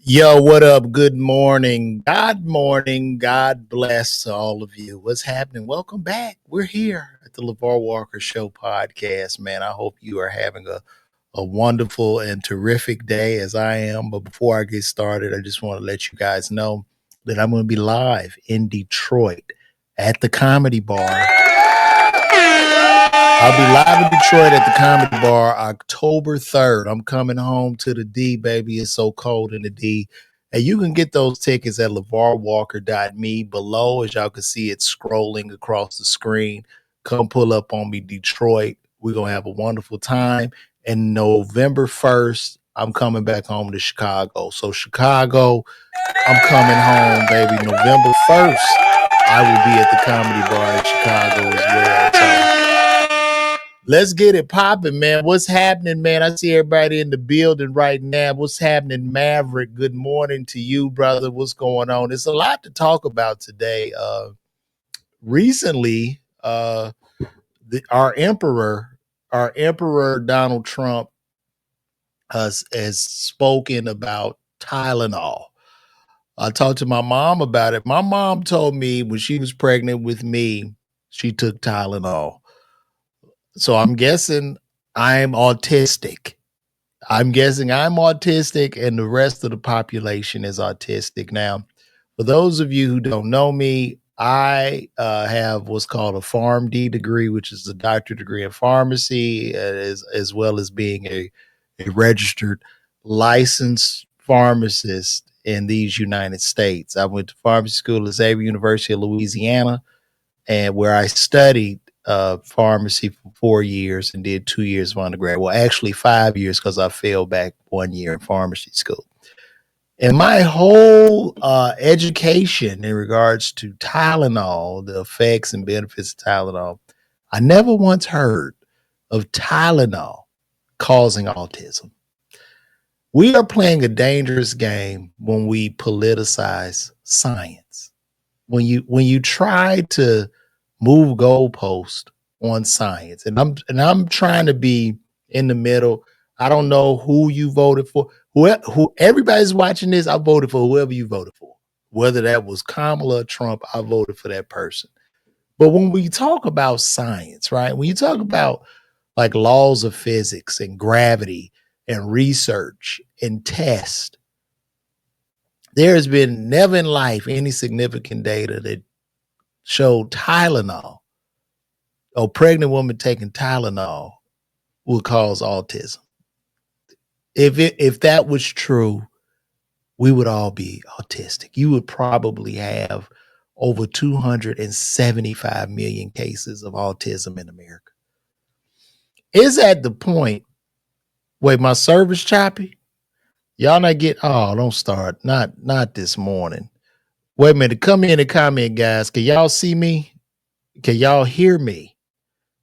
Yo, what up? Good morning. God morning. God bless to all of you. What's happening? Welcome back. We're here at the LaVar Walker Show podcast, man. I hope you are having a wonderful and terrific day as I am. But before I get started, I just want to let you guys know that I'm going to be live in Detroit at the Comedy Bar. I'll be live in Detroit at the Comedy Bar October 3rd. I'm coming home to the D, baby. It's so cold in the D. And you can get those tickets at lavarwalker.me below. As y'all can see, it's scrolling across the screen. Come pull up on me, Detroit. We're going to have a wonderful time. And November 1st, I'm coming back home to Chicago. So, Chicago, I'm coming home, baby. November 1st, I will be at the Comedy Bar in Chicago as well. So, let's get it popping, man. What's happening, man? I see everybody in the building right now. What's happening, Maverick? Good morning to you, brother. What's going on? There's a lot to talk about today. Recently, our emperor Donald Trump has spoken about Tylenol. I talked to my mom about it. My mom told me when she was pregnant with me, she took Tylenol. So I'm guessing I'm autistic. I'm guessing I'm autistic and the rest of the population is autistic. Now, for those of you who don't know me, I have what's called a PharmD degree, which is a doctorate degree in pharmacy, as well as being a registered licensed pharmacist in these United States. I went to pharmacy school at Xavier University of Louisiana, and where I studied pharmacy for 4 years and did 2 years of undergrad. Well, actually 5 years because I failed back 1 year in pharmacy school. And my whole education in regards to Tylenol, the effects and benefits of Tylenol, I never once heard of Tylenol causing autism. We are playing a dangerous game when we politicize science. When you try to move goalpost on science, and I'm trying to be in the middle. I don't know who you voted for. Who everybody's watching this, I voted for whoever you voted for. Whether that was Kamala or Trump, I voted for that person. But when we talk about science, right? When you talk about like laws of physics and gravity and research and test, there has been never in life any significant data that showed Tylenol, a pregnant woman taking Tylenol, would cause autism. If that was true, we would all be autistic. You would probably have over 275 million cases of autism in America. Is at the point, wait, my service choppy? Y'all not get, oh, don't start. Not this morning. Wait a minute. Come in and comment, guys. Can y'all see me? Can y'all hear me?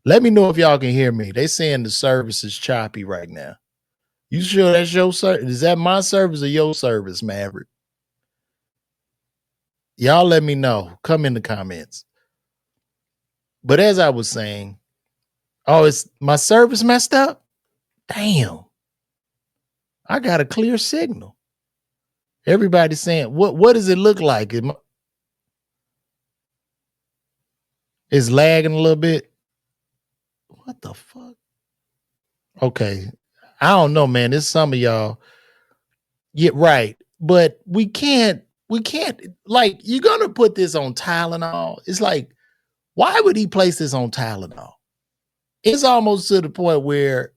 Let me know if y'all can hear me. They saying the service is choppy right now. You sure that's your service? Is that my service or your service, Maverick? Y'all let me know. Come in the comments. But as I was saying, oh, is my service messed up? Damn. I got a clear signal. Everybody's saying, what does it look like? It's lagging a little bit. What the fuck? Okay. I don't know, man. There's some of y'all. Yeah, right. But we can't, like, you're gonna put this on Tylenol. It's like, why would he place this on Tylenol? It's almost to the point where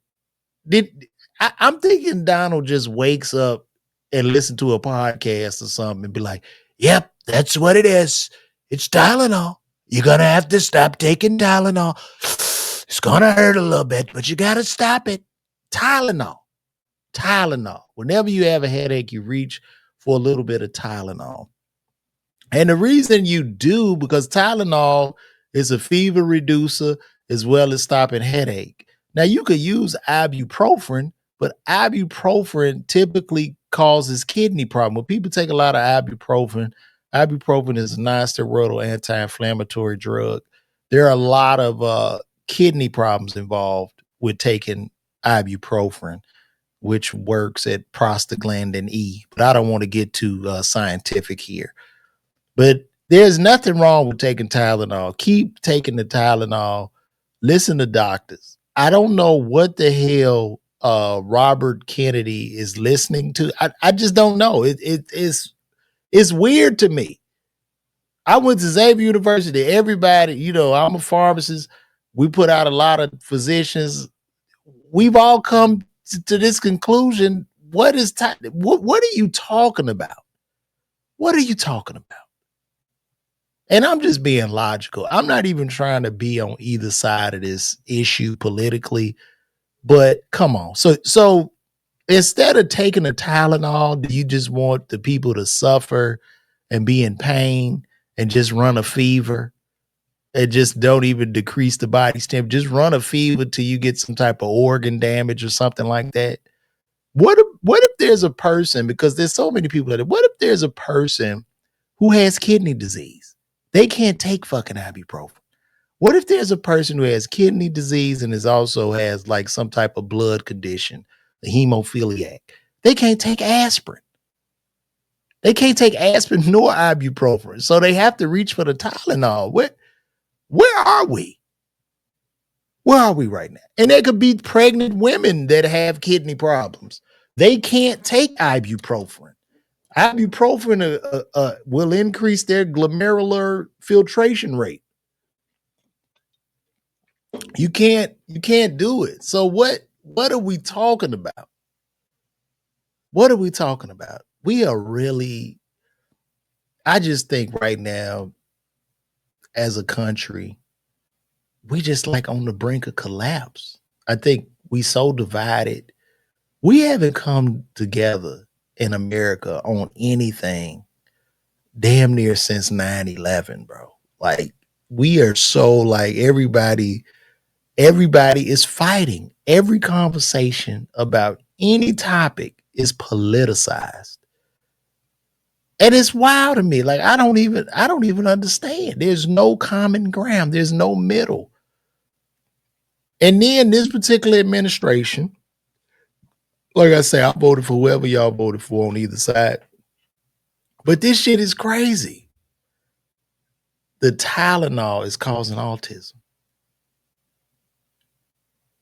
I'm thinking Donald just wakes up and listen to a podcast or something and be like, yep, that's what it is. It's Tylenol. You're gonna have to stop taking Tylenol. It's gonna hurt a little bit, but you gotta stop it. Tylenol. Whenever you have a headache, you reach for a little bit of Tylenol. And the reason you do, because Tylenol is a fever reducer as well as stopping headache. Now, you could use ibuprofen, but ibuprofen typically causes kidney problem. When people take a lot of ibuprofen is a non-steroidal anti-inflammatory drug. There are a lot of kidney problems involved with taking ibuprofen, which works at prostaglandin E. But I don't want to get too scientific here. But there's nothing wrong with taking Tylenol. Keep taking the Tylenol. Listen to doctors. I don't know what the hell Robert Kennedy is listening to. I just don't know. It's weird to me. I went to Xavier University. Everybody, you know, I'm a pharmacist. We put out a lot of physicians. We've all come to this conclusion. What are you talking about? What are you talking about? And I'm just being logical. I'm not even trying to be on either side of this issue politically, but come on. So instead of taking a Tylenol, do you just want the people to suffer and be in pain and just run a fever and just don't even decrease the body's temperature? Just run a fever till you get some type of organ damage or something like that. What if there's a person, because there's so many people what if there's a person who has kidney disease? They can't take fucking ibuprofen. What if there's a person who has kidney disease and also has like some type of blood condition, a hemophiliac? They can't take aspirin. They can't take aspirin nor ibuprofen. So they have to reach for the Tylenol. Where are we? Where are we right now? And there could be pregnant women that have kidney problems. They can't take ibuprofen. Ibuprofen will increase their glomerular filtration rate. You can't do it. So what are we talking about? What are we talking about? We are really, I just think right now, as a country, we just like on the brink of collapse. I think we so divided. We haven't come together in America on anything damn near since 9/11, bro. Like we are so like everybody is fighting. Every conversation about any topic is politicized. And it's wild to me. Like I don't even understand. There's no common ground. There's no middle. And then this particular administration, like I say, I voted for whoever y'all voted for on either side. But this shit is crazy. The Tylenol is causing autism.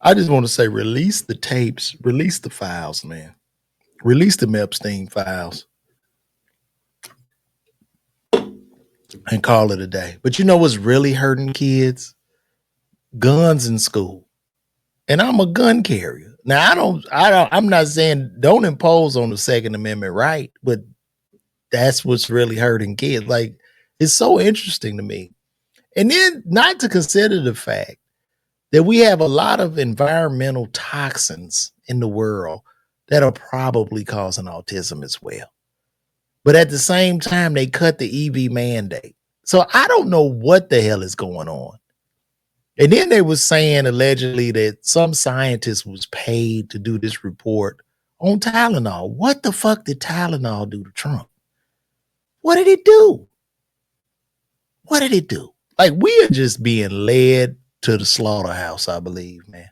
I just want to say, release the tapes, release the files, man. Release the Epstein files and call it a day. But you know what's really hurting kids? Guns in school. And I'm a gun carrier. Now I'm not saying don't impose on the Second Amendment right, but that's what's really hurting kids. Like it's so interesting to me. And then not to consider the fact that we have a lot of environmental toxins in the world that are probably causing autism as well. But at the same time, they cut the EV mandate. So I don't know what the hell is going on. And then they were saying allegedly that some scientist was paid to do this report on Tylenol. What the fuck did Tylenol do to Trump? What did it do? What did it do? Like we are just being led to the slaughterhouse, I believe, man.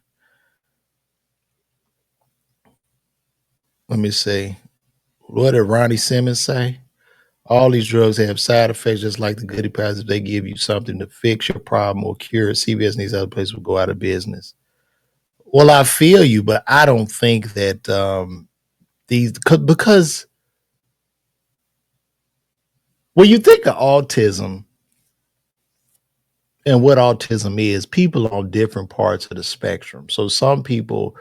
Let me see. What did Ronnie Simmons say? All these drugs have side effects, just like the goody powders. If they give you something to fix your problem or cure it, CVS and these other places will go out of business. Well, I feel you, but I don't think that because when you think of autism and what autism is, people on different parts of the spectrum. So some people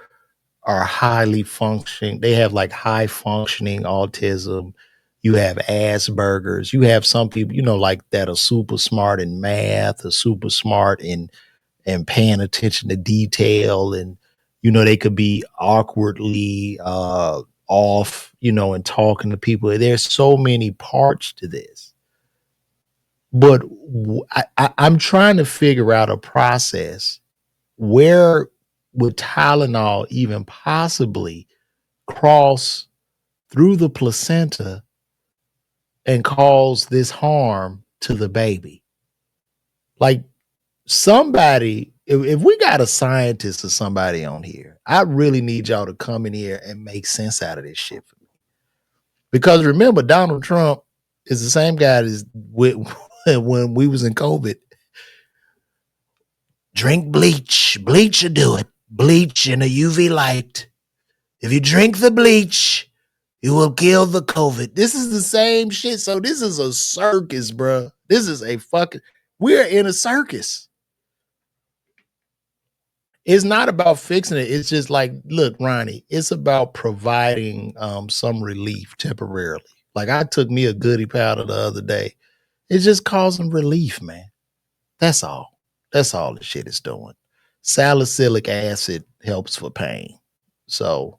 are highly functioning. They have like high functioning autism. You have Asperger's. You have some people, you know, like that are super smart in math, or super smart in and paying attention to detail, and you know they could be awkwardly off, you know, and talking to people. There's so many parts to this, but I'm trying to figure out a process where would Tylenol even possibly cross through the placenta and cause this harm to the baby. Like somebody if we got a scientist or somebody on here, I really need y'all to come in here and make sense out of this shit for me. Because remember, Donald Trump is the same guy as when we was in COVID. Drink bleach. Bleach will do it. Bleach in a UV light. If you drink the bleach, you will kill the COVID. This is the same shit. So this is a circus, bro. This is a fucking. We're in a circus. It's not about fixing it. It's just like, look, Ronnie, it's about providing some relief temporarily. Like I took me a goody powder the other day. It's just causing relief, man. That's all. That's all the shit is doing. Salicylic acid helps for pain. So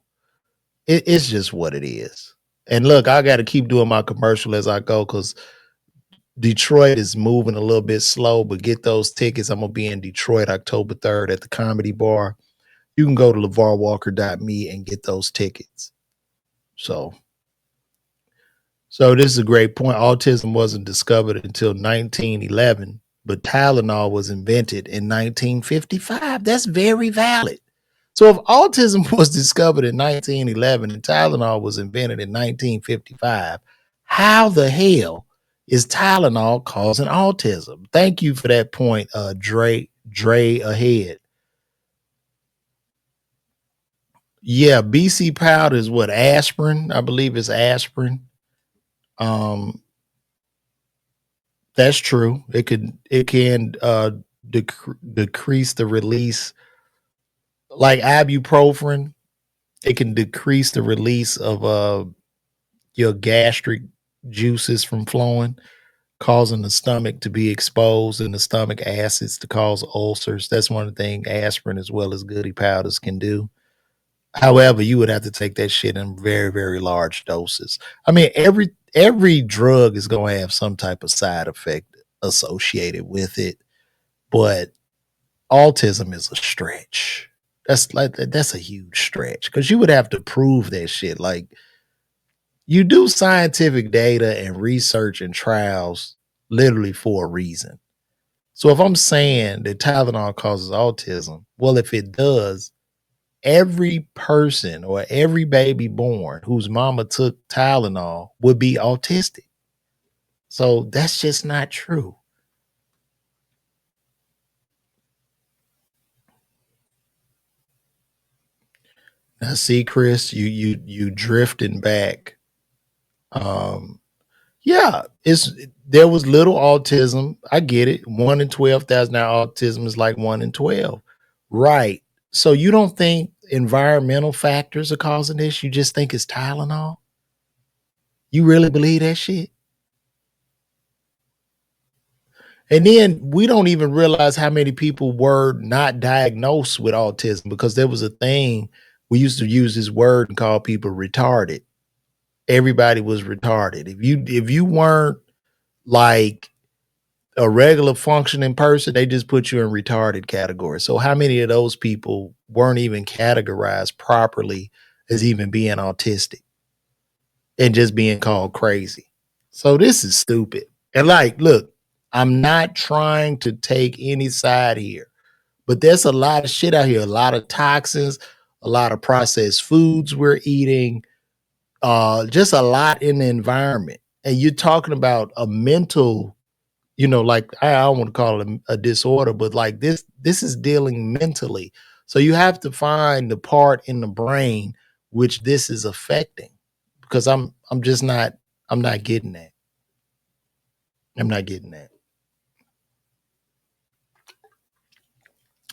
it's just what it is. And look, I got to keep doing my commercial as I go because Detroit is moving a little bit slow, but get those tickets. I'm going to be in Detroit October 3rd at the Comedy Bar. You can go to LaVarWalker.me and get those tickets. So this is a great point. Autism wasn't discovered until 1911, but Tylenol was invented in 1955. That's very valid. So if autism was discovered in 1911 and Tylenol was invented in 1955, how the hell is Tylenol causing autism? Thank you for that point, Dre ahead. Yeah, BC powder is what, aspirin? I believe it's aspirin. That's true. It can decrease the release, like ibuprofen. It can decrease the release of your gastric juices from flowing, causing the stomach to be exposed and the stomach acids to cause ulcers. That's one of the things aspirin as well as goody powders can do. However, you would have to take that shit in very, very large doses. I mean, every drug is going to have some type of side effect associated with it, but autism is a stretch. That's a huge stretch because you would have to prove that shit. Like you do scientific data and research and trials literally for a reason. So if I'm saying that Tylenol causes autism, well, if it does, every person or every baby born whose mama took Tylenol would be autistic. So that's just not true. Now, see, Chris, you drifting back. Um, yeah, there was little autism. I get it. 1 in 12,000. Now autism is like 1 in 12, right? So you don't think environmental factors are causing this? You just think it's Tylenol? You really believe that shit? And then we don't even realize how many people were not diagnosed with autism because there was a thing we used to use this word and call people retarded. Everybody was retarded. If you weren't like a regular functioning person, they just put you in retarded category. So how many of those people weren't even categorized properly as even being autistic and just being called crazy? So this is stupid. And like, look, I'm not trying to take any side here, but there's a lot of shit out here, a lot of toxins, a lot of processed foods we're eating, just a lot in the environment. And you're talking about a mental, like I don't want to call it a disorder, but like this is dealing mentally. So you have to find the part in the brain which this is affecting. Because I'm just not I'm not getting that. I'm not getting that.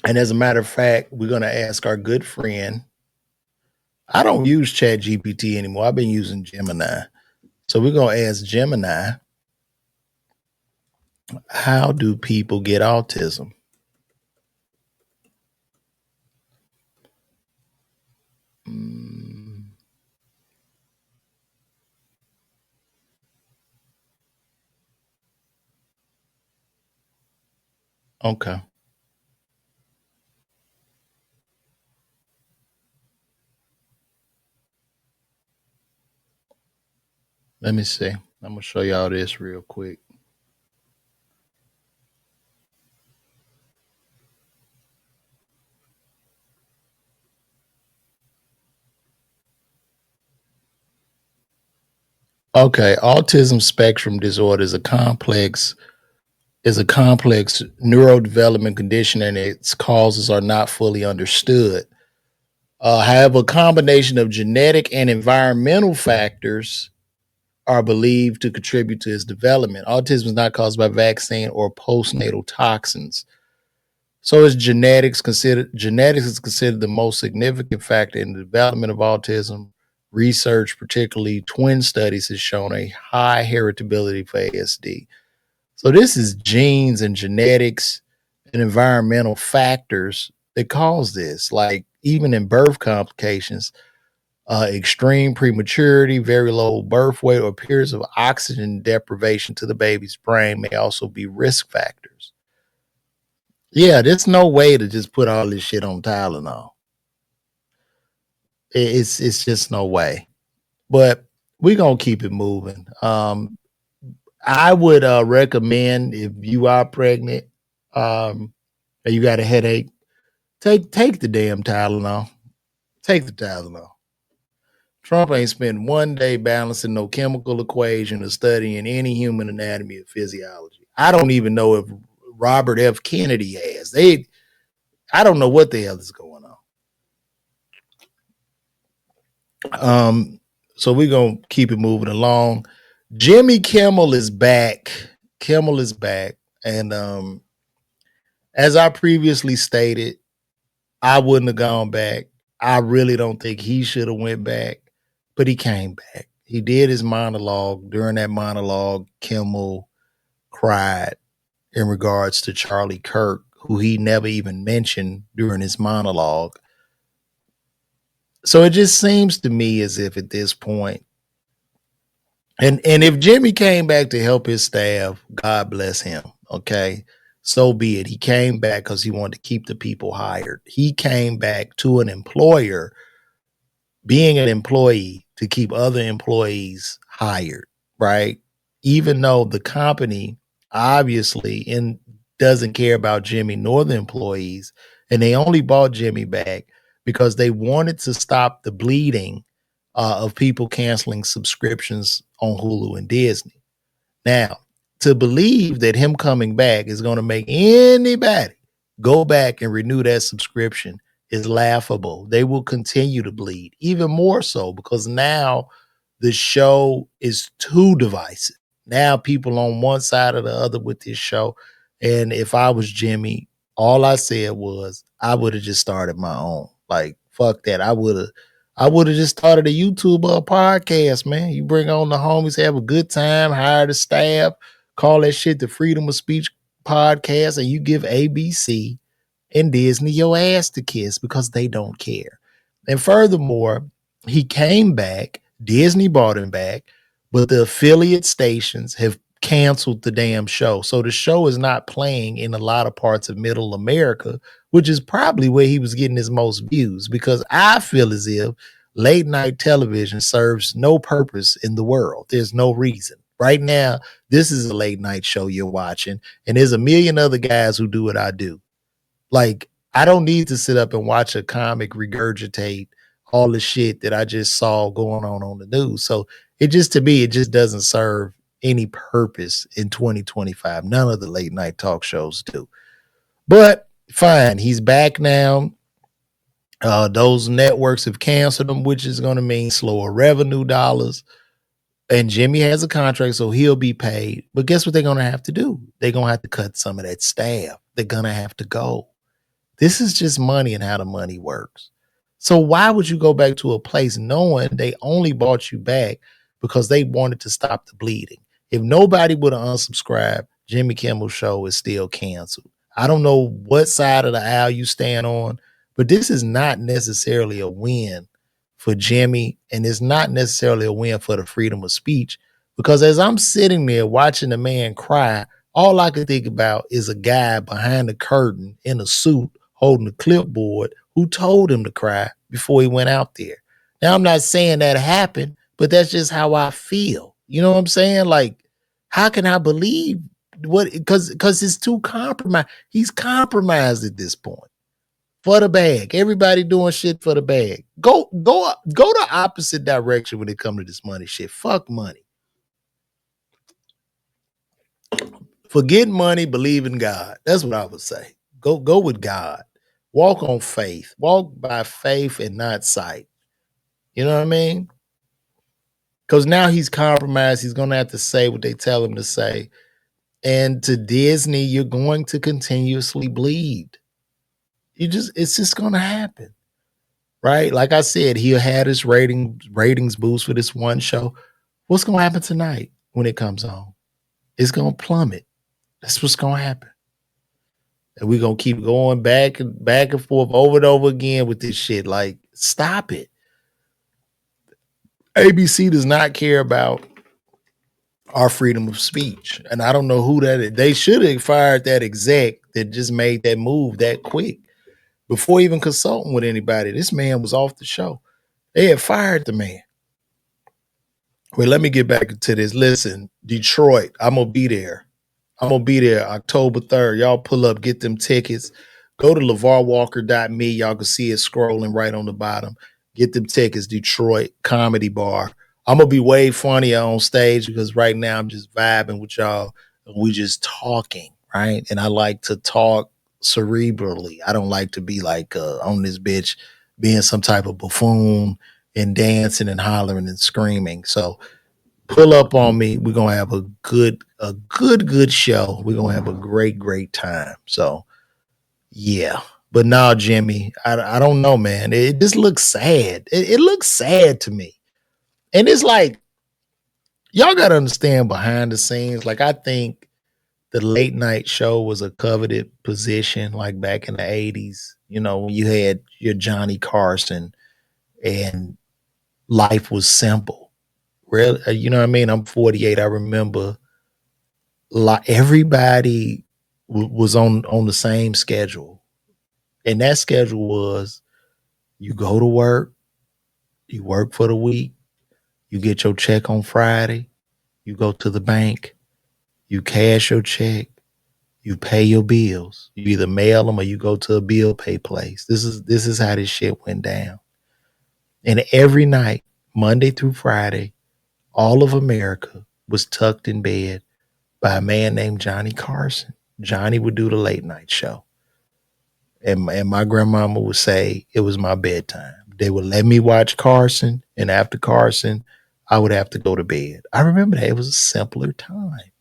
And as a matter of fact, we're gonna ask our good friend. I don't use Chat GPT anymore. I've been using Gemini. So we're gonna ask Gemini, how do people get autism? Mm, okay. Let me see. I'm gonna show y'all this real quick. Okay, autism spectrum disorder is a complex neurodevelopment condition, and its causes are not fully understood. However, a combination of genetic and environmental factors are believed to contribute to its development. Autism is not caused by vaccine or postnatal toxins. So is genetics is considered the most significant factor in the development of autism. Research, particularly twin studies, has shown a high heritability for ASD. So this is genes and genetics and environmental factors that cause this. Like even in birth complications, extreme prematurity, very low birth weight, or periods of oxygen deprivation to the baby's brain may also be risk factors. Yeah, there's no way to just put all this shit on Tylenol. It's just no way. But we're gonna keep it moving. I would recommend if you are pregnant, and you got a headache, take the damn Tylenol. Take the Tylenol. Trump ain't spent one day balancing no chemical equation or studying any human anatomy or physiology. I don't even know if Robert F. Kennedy has. I don't know what the hell is going on. So we're gonna keep it moving along. Jimmy Kimmel is back. Kimmel is back. And as I previously stated, I wouldn't have gone back. I really don't think he should have went back, but he came back. He did his monologue. During that monologue, Kimmel cried in regards to Charlie Kirk, who he never even mentioned during his monologue. So it just seems to me as if at this point, and if Jimmy came back to help his staff, God bless him. Okay. So be it. He came back because he wanted to keep the people hired. He came back to an employer, being an employee, to keep other employees hired, right? Even though the company obviously doesn't care about Jimmy nor the employees, and they only bought Jimmy back because they wanted to stop the bleeding of people canceling subscriptions on Hulu and Disney. Now, to believe that him coming back is going to make anybody go back and renew that subscription is laughable. They will continue to bleed, even more so because now the show is too divisive. Now people on one side or the other with this show. And if I was Jimmy, all I said was I would have just started my own. Like, fuck that. I would have just started a YouTube or a podcast, man. You bring on the homies, have a good time, hire the staff, call that shit the Freedom of Speech podcast, and you give ABC and Disney your ass to kiss because they don't care. And furthermore, he came back, Disney brought him back, but the affiliate stations have canceled the damn show. So the show is not playing in a lot of parts of middle America, which is probably where he was getting his most views because I feel as if late night television serves no purpose in the world. There's no reason. Right now, this is a late night show you're watching, and there's a million other guys who do what I do. Like, I don't need to sit up and watch a comic regurgitate all the shit that I just saw going on the news. So it just, to me, it just doesn't serve any purpose in 2025. None of the late night talk shows do. But fine, he's back now. Those networks have canceled him, which is going to mean slower revenue dollars. And Jimmy has a contract, so he'll be paid. But guess what they're going to have to do? They're going to have to cut some of that staff. They're going to have to go. This is just money and how the money works. So why would you go back to a place knowing they only bought you back because they wanted to stop the bleeding? If nobody would have unsubscribed, Jimmy Kimmel's show is still canceled. I don't know what side of the aisle you stand on, but this is not necessarily a win for Jimmy, and it's not necessarily a win for the freedom of speech because as I'm sitting there watching the man cry, all I could think about is a guy behind the curtain in a suit holding a clipboard who told him to cry before he went out there. Now, I'm not saying that happened, but that's just how I feel. You know what I'm saying? Like, how can I believe what? Because it's too compromised. He's compromised at this point for the bag. Everybody doing shit for the bag. Go the opposite direction when it comes to this money shit. Fuck money. Forget money, believe in God. That's what I would say. Go with God. Walk on faith. Walk by faith and not sight. You know what I mean? Because now he's compromised. He's going to have to say what they tell him to say. And to Disney, you're going to continuously bleed. It's just going to happen. Right? Like I said, he had his ratings boost for this one show. What's going to happen tonight when it comes on? It's going to plummet. That's what's going to happen. And we're going to keep going back and forth over and over again with this shit. Like, stop it. ABC does not care about our freedom of speech. And I don't know who that is. They should have fired that exec that just made that move that quick before even consulting with anybody. This man was off the show. They had fired the man. Well, let me get back to this. Listen, Detroit, I'm going to be there. I'm going to be there October 3rd. Y'all pull up, get them tickets. Go to LaVarWalker.me. Y'all can see it scrolling right on the bottom. Get them tickets, Detroit Comedy Bar. I'm going to be way funnier on stage because right now I'm just vibing with y'all. And we just talking, right? And I like to talk cerebrally. I don't like to be like on this bitch being some type of buffoon and dancing and hollering and screaming. So pull up on me. We're gonna have a good show. We're gonna have a great time. So yeah. But now, Jimmy, I don't know, man. It just looks sad. It looks sad to me. And it's like, y'all gotta understand behind the scenes. Like, I think the late night show was a coveted position, like back in the 80s, when you had your Johnny Carson and life was simple. Really, you know what I mean? I'm 48. I remember everybody was on the same schedule, and that schedule was you go to work, you work for the week, you get your check on Friday, you go to the bank, you cash your check, you pay your bills. You either mail them or you go to a bill pay place. This is how this shit went down. And every night, Monday through Friday, all of America was tucked in bed by a man named Johnny Carson. Johnny would do the late night show. And my grandmama would say it was my bedtime. They would let me watch Carson, and after Carson, I would have to go to bed. I remember that. It was a simpler time.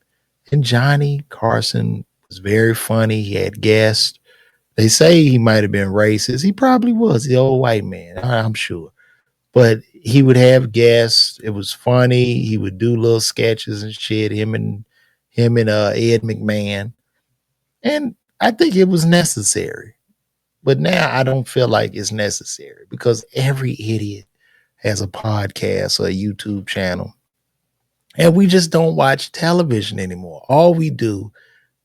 And Johnny Carson was very funny. He had guests. They say he might have been racist. He probably was, the old white man, I'm sure. But he would have guests. It was funny. He would do little sketches and shit, him and Ed McMahon. And I think it was necessary. But now I don't feel like it's necessary because every idiot has a podcast or a YouTube channel. And we just don't watch television anymore. All we do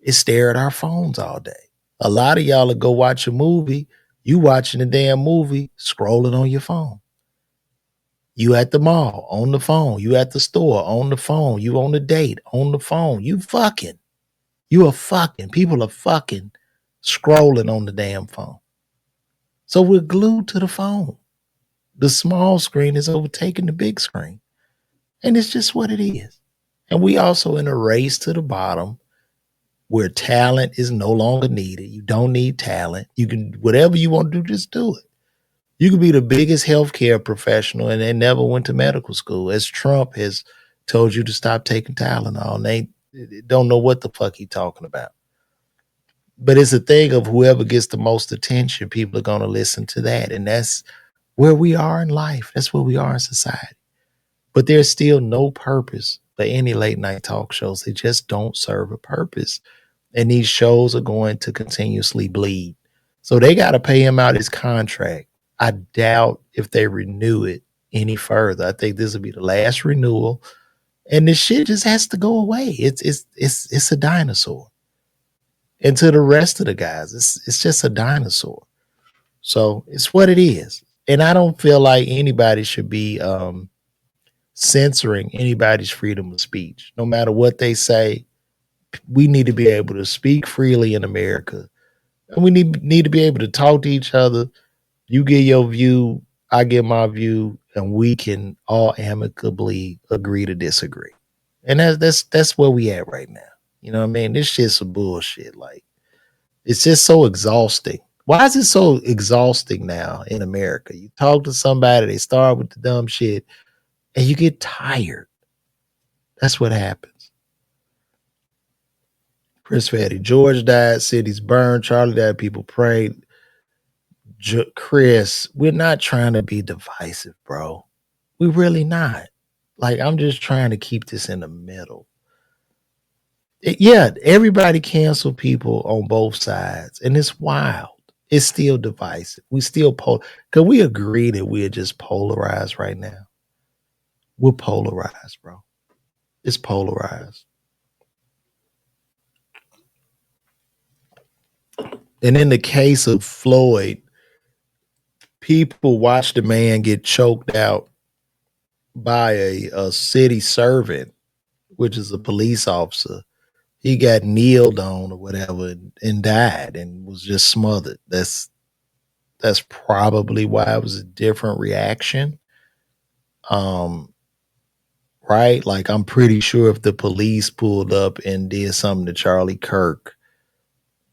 is stare at our phones all day. A lot of y'all will go watch a movie. You watching the damn movie, scrolling on your phone. You at the mall, on the phone. You at the store, on the phone. You on a date, on the phone. You fucking. You are fucking. People are fucking scrolling on the damn phone. So we're glued to the phone. The small screen is overtaking the big screen. And it's just what it is. And we also in a race to the bottom where talent is no longer needed. You don't need talent. You can, whatever you want to do, just do it. You could be the biggest healthcare professional and they never went to medical school, as Trump has told you to stop taking Tylenol. And they don't know what the fuck he's talking about. But it's a thing of whoever gets the most attention, people are going to listen to that. And that's where we are in life. That's where we are in society. But there's still no purpose for any late night talk shows. They just don't serve a purpose. And these shows are going to continuously bleed. So they got to pay him out his contract. I doubt if they renew it any further. I think this will be the last renewal. And this shit just has to go away. It's a dinosaur. And to the rest of the guys, it's just a dinosaur. So it's what it is. And I don't feel like anybody should be censoring anybody's freedom of speech. No matter what they say, we need to be able to speak freely in America. And we need to be able to talk to each other. You get your view, I get my view, and we can all amicably agree to disagree. And that's where we at right now. You know what I mean? This shit's some bullshit. Like, it's just so exhausting. Why is it so exhausting now in America? You talk to somebody, they start with the dumb shit, and you get tired. That's what happens. Chris Fatty, George died, cities burned, Charlie died, people prayed. Chris, we're not trying to be divisive, bro. We really not. Like, I'm just trying to keep this in the middle. Yeah, everybody cancel people on both sides, and it's wild. It's still divisive. We still because we agree that we're just polarized right now. We're polarized, bro. It's polarized. And in the case of Floyd, people watched a man get choked out by a city servant, which is a police officer. He got kneeled on or whatever and died and was just smothered. That's probably why it was a different reaction. Um, right? Like, I'm pretty sure if the police pulled up and did something to Charlie Kirk,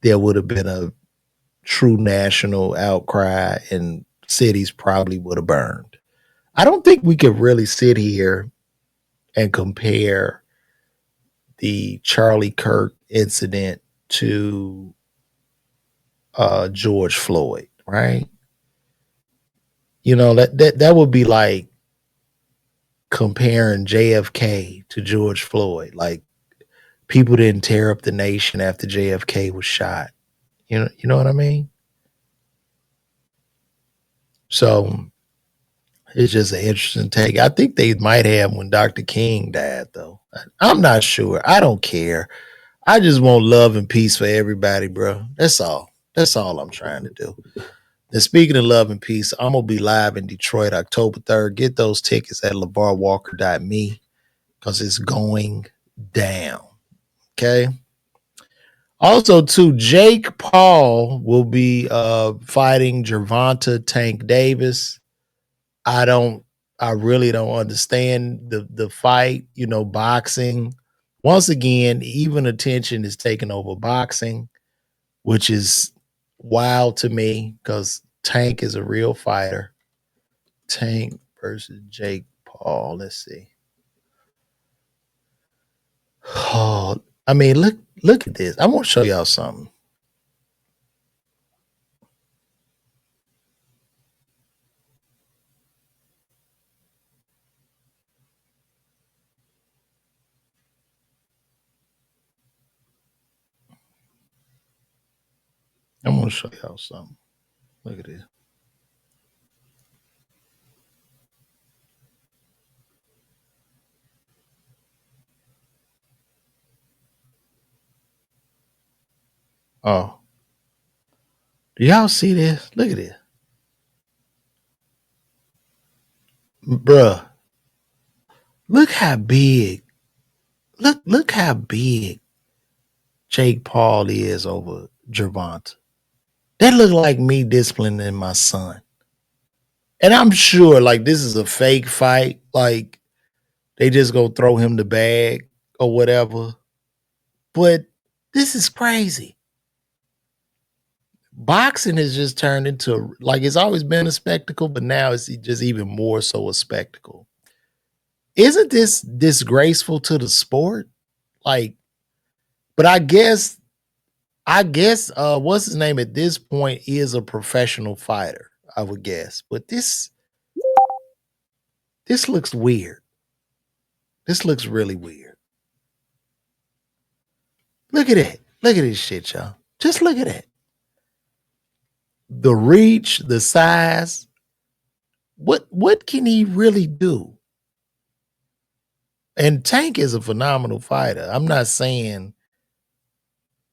there would have been a true national outcry and cities probably would have burned. I don't think we could really sit here and compare the Charlie Kirk incident to George Floyd, right? You know, that would be like comparing JFK to George Floyd. Like, people didn't tear up the nation after JFK was shot. You know what I mean? So it's just an interesting take. I think they might have when Dr. King died, though. I'm not sure. I don't care. I just want love and peace for everybody, bro. That's all. That's all I'm trying to do. And speaking of love and peace, I'm gonna be live in Detroit October 3rd. Get those tickets at LaVarWalker.me because it's going down. Okay. Also, too, Jake Paul will be fighting Gervonta Tank Davis. I don't, I really don't understand the fight. You know, boxing. Once again, even attention is taking over boxing, which is wild to me because Tank is a real fighter. Tank versus Jake Paul. Let's see. Oh, I mean, look at this. I want to show y'all something. I want to show y'all something. Look at this. Oh, do y'all see this? Look at this, bruh. Look how big. Look how big Jake Paul is over Gervonta. That look like me disciplining my son. And I'm sure like this is a fake fight. Like they just go throw him the bag or whatever. But this is crazy. Boxing has just turned into like it's always been a spectacle, but now it's just even more so a spectacle. Isn't this disgraceful to the sport? Like, but I guess what's his name at this point is a professional fighter, I would guess. But this looks weird. This looks really weird. Look at it. Look at this shit, y'all. Just look at it. The reach, the size. What can he really do? And Tank is a phenomenal fighter. I'm not saying,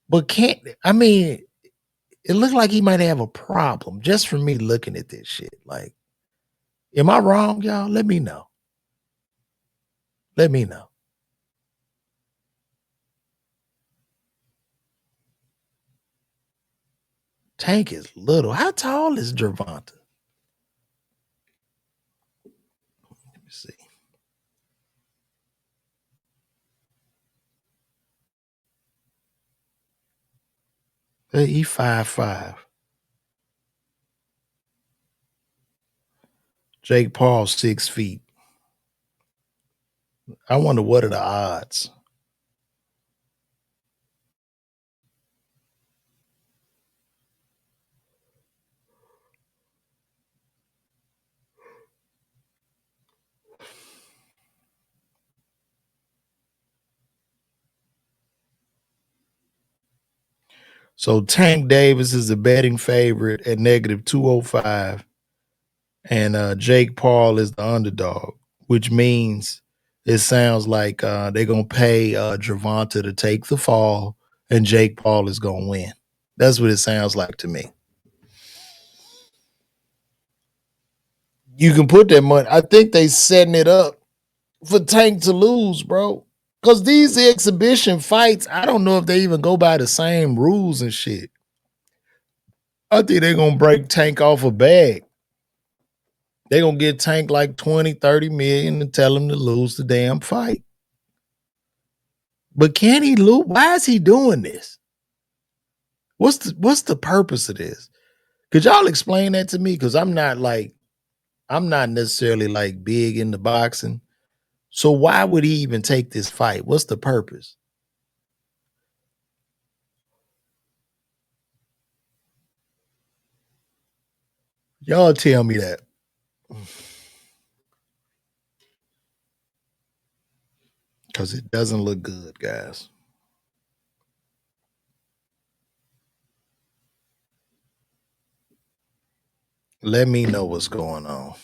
but can't I mean it looked like he might have a problem just from me looking at this shit. Like, am I wrong, y'all? Let me know. Let me know. Tank is little. How tall is Gervonta? Let me see. He 5'5". Jake Paul 6 feet. I wonder what are the odds. So Tank Davis is the betting favorite at -205, and Jake Paul is the underdog, which means it sounds like they're gonna pay Gervonta to take the fall, and Jake Paul is gonna win. That's what it sounds like to me. You can put that money. I think they setting it up for Tank to lose, bro. Because these exhibition fights, I don't know if they even go by the same rules and shit. I think they're gonna break Tank off a bag. They're gonna get Tank like 20, 30 million and tell him to lose the damn fight. But can he lose? Why is he doing this? What's the purpose of this? Could y'all explain that to me? Because I'm not necessarily like big into boxing. So why would he even take this fight? What's the purpose? Y'all tell me that. Because it doesn't look good, guys. Let me know what's going on.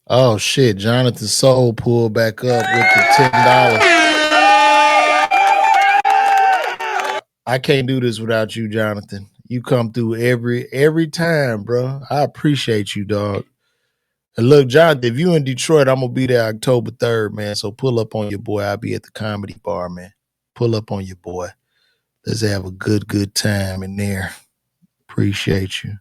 Oh shit, Jonathan Soul pulled back up with the $10. I can't do this without you, Jonathan. You come through every time, bro. I appreciate you, dog. And look, Jonathan, if you in Detroit, I'm gonna be there October 3rd, man. So pull up on your boy. I'll be at the comedy bar, man. Pull up on your boy. Let's have a good time in there. Appreciate you.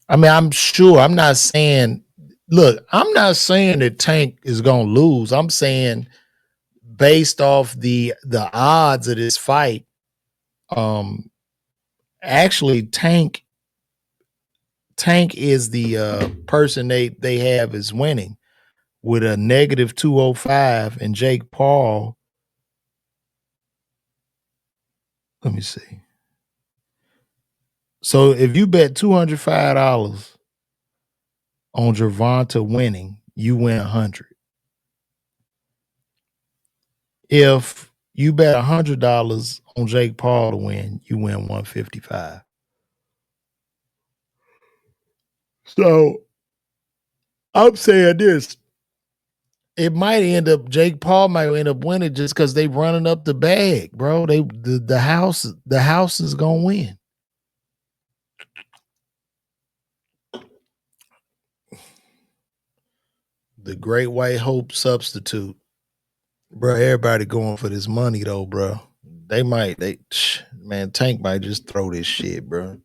I mean, I'm sure. I'm not saying. Look, I'm not saying that Tank is gonna lose. I'm saying based off the odds of this fight, um, actually Tank is the person they have is winning with a -205, and Jake Paul. Let me see. So if you bet $205 on Gervonta winning, you win 100. If you bet $100 on Jake Paul to win, you win 155. So I'm saying this. It might end up Jake Paul might end up winning just because they running up the bag, bro. The house is gonna win. The Great White Hope substitute, bro. Everybody going for this money though, bro. Man, Tank might just throw this shit, bro.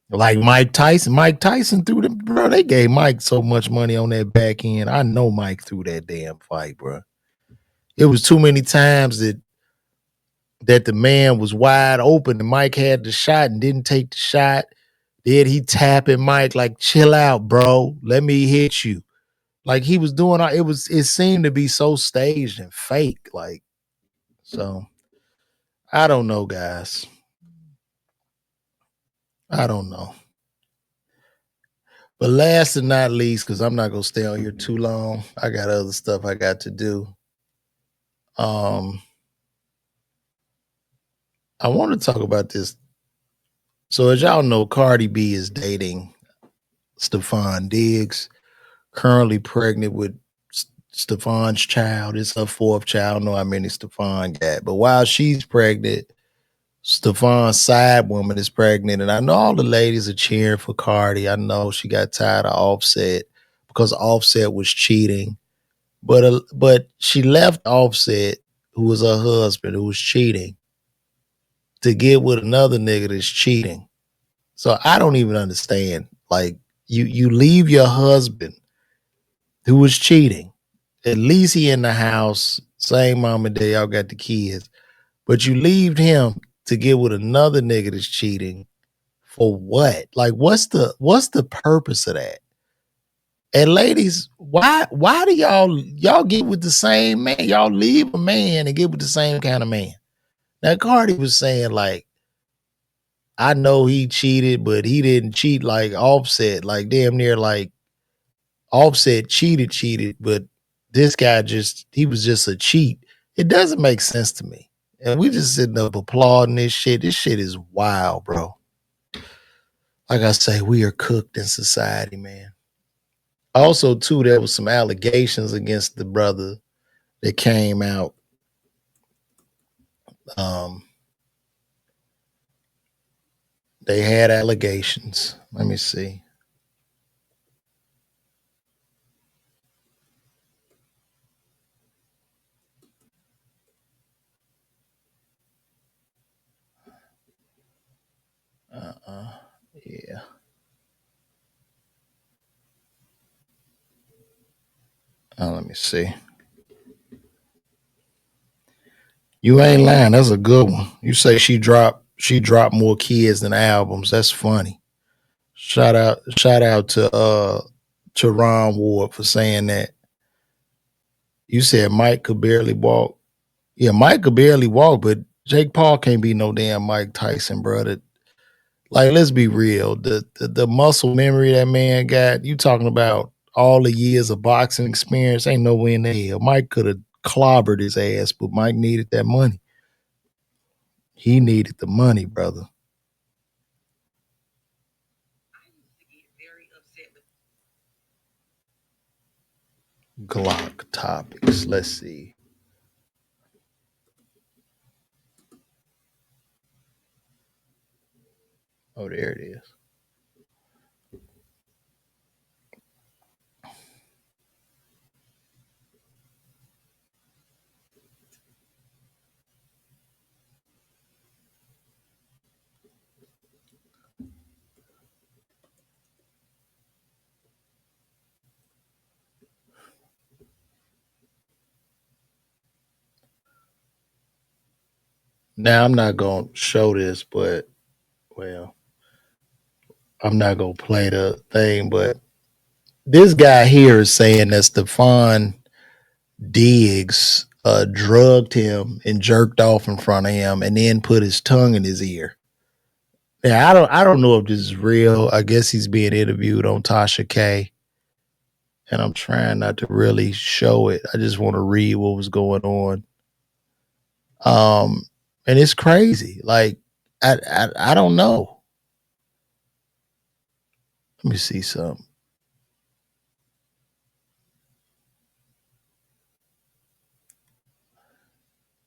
Like Mike Tyson. Mike Tyson threw them, bro. They gave Mike so much money on that back end. I know Mike threw that damn fight, bro. It was too many times that the man was wide open and Mike had the shot and didn't take the shot. Then he tapping Mike like, chill out, bro. Let me hit you. Like he was doing it seemed to be so staged and fake. Like, so I don't know, guys. I don't know. But last and not least, because I'm not gonna stay on here too long. I got other stuff I got to do. I want to talk about this. So as y'all know, Cardi B is dating Stefan Diggs, currently pregnant with Stefan's child. It's her fourth child. I don't know how many Stefan got. But while she's pregnant, Stefan's side woman is pregnant, and I know all the ladies are cheering for Cardi. I know she got tired of Offset because Offset was cheating, but she left Offset, who was her husband, who was cheating, to get with another nigga that's cheating. So I don't even understand. Like you leave your husband who was cheating. At least he in the house, same mom and dad, y'all got the kids. But you leave him to get with another nigga that's cheating for what? Like what's the purpose of that? And ladies, why do y'all get with the same man? Y'all leave a man and get with the same kind of man. Now Cardi was saying like, I know he cheated, but he didn't cheat like Offset, like damn near like Offset cheated, but this guy he was just a cheat. It doesn't make sense to me. And we just sitting up applauding this shit. This shit is wild, bro. Like I say, we are cooked in society, man. Also, too, there was some allegations against the brother that came out. Um, they had allegations. Let me see. Uh-uh. Yeah. Let me see. You ain't lying. That's a good one. You say she dropped more kids than albums. That's funny. Shout out to Ron Ward for saying that. You said Mike could barely walk. Yeah, Mike could barely walk, but Jake Paul can't be no damn Mike Tyson, brother. Like, let's be real. The muscle memory that man got, you talking about all the years of boxing experience, ain't no way in the hell. Mike could have clobbered his ass, but Mike needed that money. He needed the money, brother. Glock topics. Let's see. Oh, there it is. Now I'm not gonna show this, but well, I'm not gonna play the thing, but this guy here is saying that Stefan Diggs drugged him and jerked off in front of him and then put his tongue in his ear. Yeah, I don't know if this is real. I guess he's being interviewed on Tasha K. And I'm trying not to really show it. I just want to read what was going on. And it's crazy. Like I don't know. Let me see something.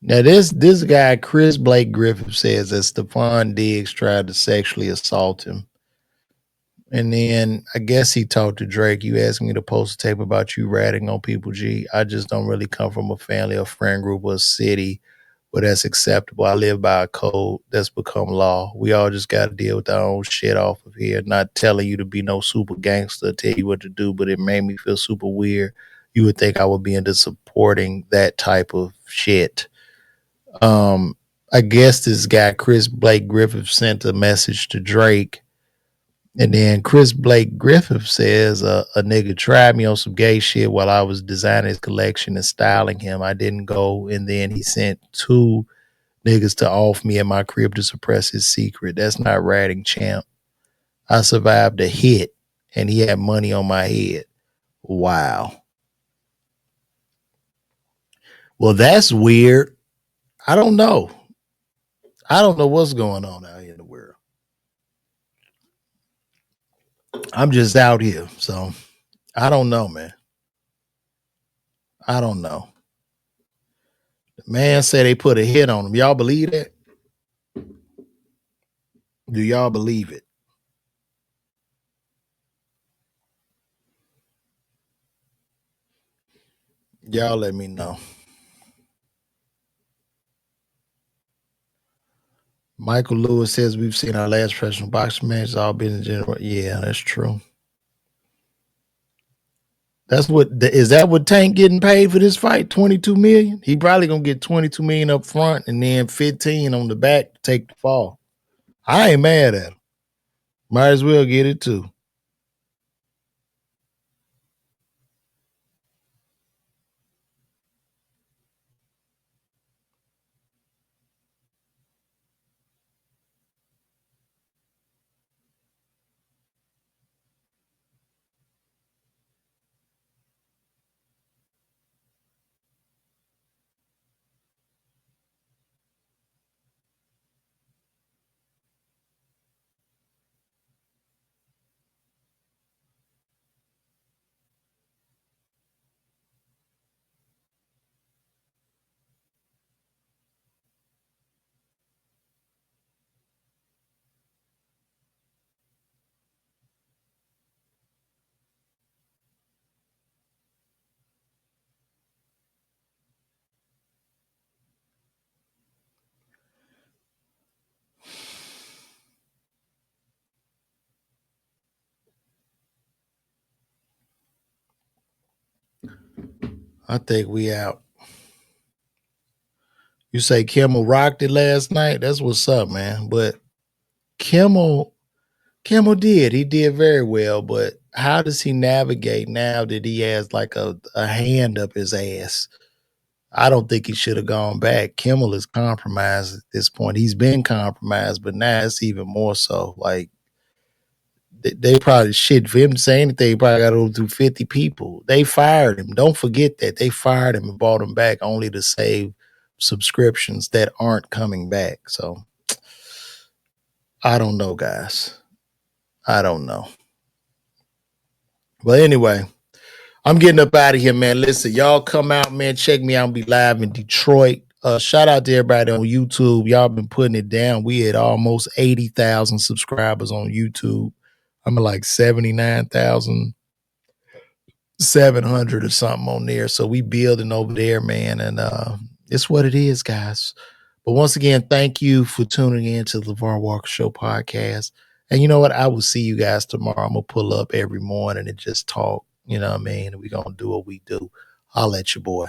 Now this guy Chris Blake Griffith says that Stephon Diggs tried to sexually assault him. And then I guess he talked to Drake. You asked me to post a tape about you ratting on people, G. I just don't really come from a family or friend group or a city where that's acceptable. I live by a code that's become law. We all just got to deal with our own shit off of here. Not telling you to be no super gangster, tell you what to do, but it made me feel super weird. You would think I would be into supporting that type of shit. I guess this guy, Chris Blake Griffith, sent a message to Drake, and then Chris Blake Griffith says a nigga tried me on some gay shit while I was designing his collection and styling him. I didn't go, and then he sent two niggas to off me at my crib to suppress his secret. That's not ratting, champ. I survived a hit, and he had money on my head. Wow. Well, that's weird. I don't know. I don't know what's going on out here in the world. I'm just out here, so I don't know, man. I don't know. The man said they put a hit on him. Y'all believe that? Do y'all believe it? Y'all let me know. Michael Lewis says we've seen our last professional boxing match. It's all been in general. Yeah, that's true. That's what is that what Tank getting paid for this fight? 22 million? He probably gonna get 22 million up front and then 15 on the back to take the fall. I ain't mad at him. Might as well get it too. I think we out. You say Kimmel rocked it last night? That's what's up, man. But Kimmel Kimmel did. He did very well, but how does he navigate now that he has like a hand up his ass? I don't think he should have gone back. Kimmel is compromised at this point. He's been compromised, but now it's even more so. Like they probably shit for him to say anything. He probably got to go through 50 people. They fired him. Don't forget that they fired him and brought him back only to save subscriptions that aren't coming back. So I don't know, guys. I don't know. But anyway, I'm getting up out of here, man. Listen, y'all come out, man. Check me out. I'll be live in Detroit. Shout out to everybody on YouTube. Y'all been putting it down. We had almost 80,000 subscribers on YouTube. I'm at like 79,700 or something on there. So we building over there, man. And it's what it is, guys. But once again, thank you for tuning in to the LaVar Walker Show podcast. And you know what? I will see you guys tomorrow. I'm going to pull up every morning and just talk. You know what I mean? We're going to do what we do. I'll let you, boy.